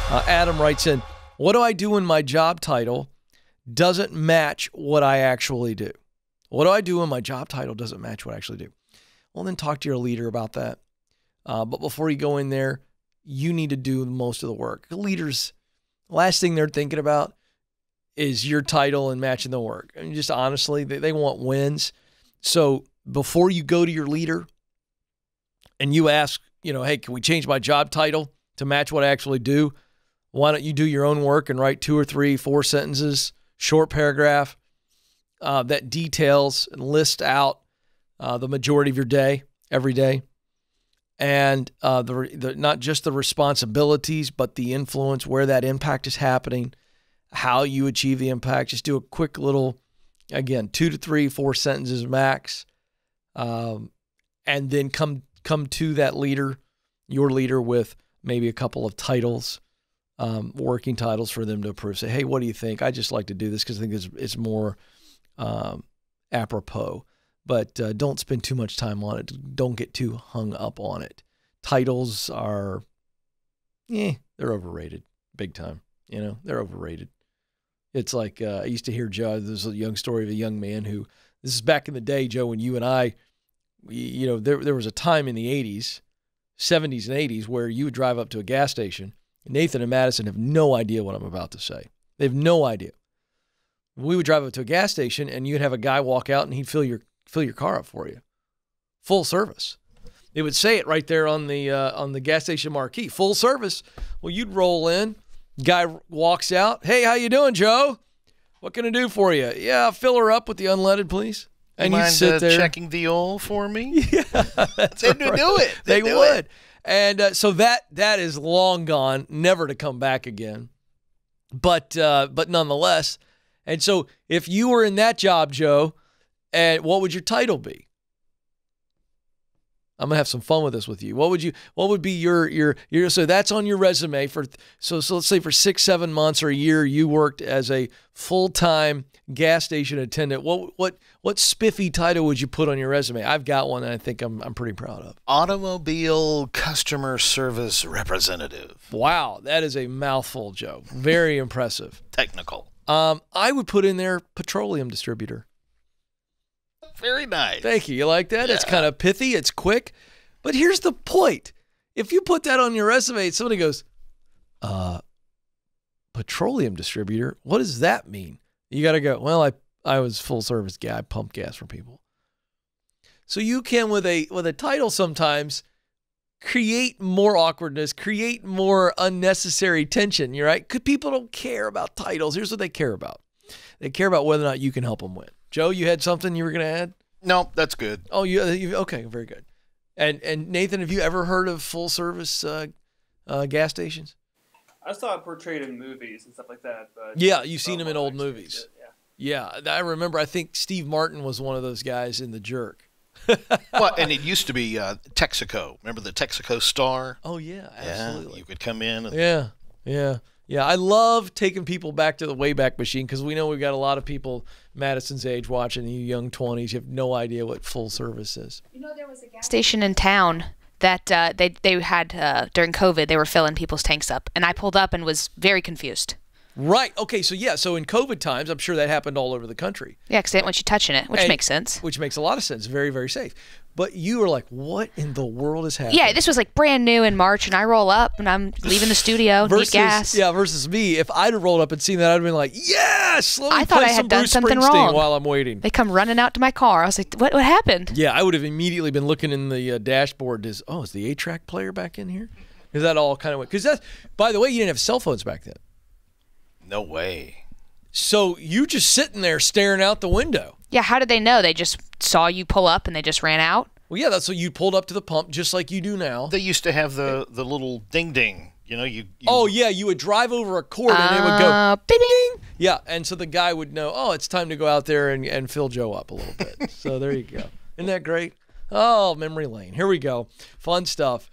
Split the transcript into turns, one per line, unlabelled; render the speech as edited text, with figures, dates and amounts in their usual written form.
Adam writes in, what do I do when my job title doesn't match what I actually do? What do I do when my job title doesn't match what I actually do? Well, then talk to your leader about that. But before you go in there, you need to do most of the work. Leaders, last thing they're thinking about is your title and matching the work. And just honestly, they want wins. So before you go to your leader and you ask, hey, can we change my job title to match what I actually do? Why don't you do your own work and write 2 or 3, 4 sentences, short paragraph that details and lists out the majority of your day, every day, and not just the responsibilities, but the influence, where that impact is happening, how you achieve the impact. Just do a quick little, again, 2 to 3, 4 sentences max, and then come to that leader, your leader, with maybe a couple of titles. Working titles for them to approve. Say, hey, what do you think? I just like to do this because I think it's more apropos. But don't spend too much time on it. Don't get too hung up on it. Titles are, they're overrated, big time. They're overrated. It's like I used to hear Joe. There's a young story of a young man who, this is back in the day, Joe, when you and I, there was a time in the 80s, 70s and 80s where you would drive up to a gas station. Nathan and Madison have no idea what I'm about to say. They have no idea. We would drive up to a gas station, and you'd have a guy walk out, and he'd fill your car up for you, full service. It would say it right there on the gas station marquee, full service. Well, you'd roll in, guy walks out. Hey, how you doing, Joe? What can I do for you? Yeah, fill her up with the unleaded, please. And
you
you'd sit there
checking the oil for me.
Yeah, that's
They'd
right.
do it.
They would. And so that is long gone, never to come back again. But nonetheless, and so if you were in that job, Joe, and what would your title be? I'm gonna have some fun with this with you. What would be your so that's on your resume for so let's say for 6-7 months or a year you worked as a full-time gas station attendant. What spiffy title would you put on your resume? I've got one that I think I'm pretty proud of.
Automobile customer service representative.
Wow, that is a mouthful, Joe. Very impressive.
Technical.
I would put in there petroleum distributor.
Very nice.
Thank you. You like that?
Yeah.
It's kind of pithy. It's quick. But here's the point. If you put that on your resume, somebody goes, petroleum distributor, what does that mean? You got to go, well, I was full service guy. I pumped gas for people. So you can, with a title sometimes, create more awkwardness, create more unnecessary tension. You're right. Because people don't care about titles. Here's what they care about. They care about whether or not you can help them win. Joe, you had something you were going to add?
No, that's good.
Oh, you okay? Very good. And Nathan, have you ever heard of full service gas stations?
I saw it portrayed in movies and stuff like that. But
yeah, you've seen them in old movies. Yeah, I remember. I think Steve Martin was one of those guys in The Jerk.
Well, and it used to be Texaco. Remember the Texaco Star?
Oh yeah, absolutely.
Yeah, you could come in.
And yeah. I love taking people back to the Wayback Machine because we know we've got a lot of people Madison's age watching, you young 20s. You have no idea what full service is.
There was a gas station in town that they had during COVID. They were filling people's tanks up, and I pulled up and was very confused.
Right. Okay. So in COVID times, I'm sure that happened all over the country.
Yeah, because they didn't want you touching it, which makes sense.
Which makes a lot of sense. Very, very safe. But you were like, what in the world is happening?
Yeah, this was like brand new in March, and I roll up, and I'm leaving the studio, need gas.
Yeah, versus me. If I'd have rolled up and seen that, I'd have been like, yes! Let me
I thought
play
I had
some
done
Bruce
something
Springsteen
wrong.
while I'm waiting.
They come running out to my car. I was like, what happened?
Yeah, I would have immediately been looking in the dashboard. Is the 8-track player back in here? Is that all kind of what? Because that's, by the way, you didn't have cell phones back then.
No way.
So you just sitting there staring out the window.
Yeah, how did they know? They just saw you pull up and they just ran out?
Well, yeah, that's so you pulled up to the pump just like you do now.
They used to have the little ding-ding. You
oh, yeah, you would drive over a cord and it would go
ding.
Yeah, and so the guy would know, oh, it's time to go out there and fill Joe up a little bit. So there you go. Isn't that great? Oh, memory lane. Here we go. Fun stuff.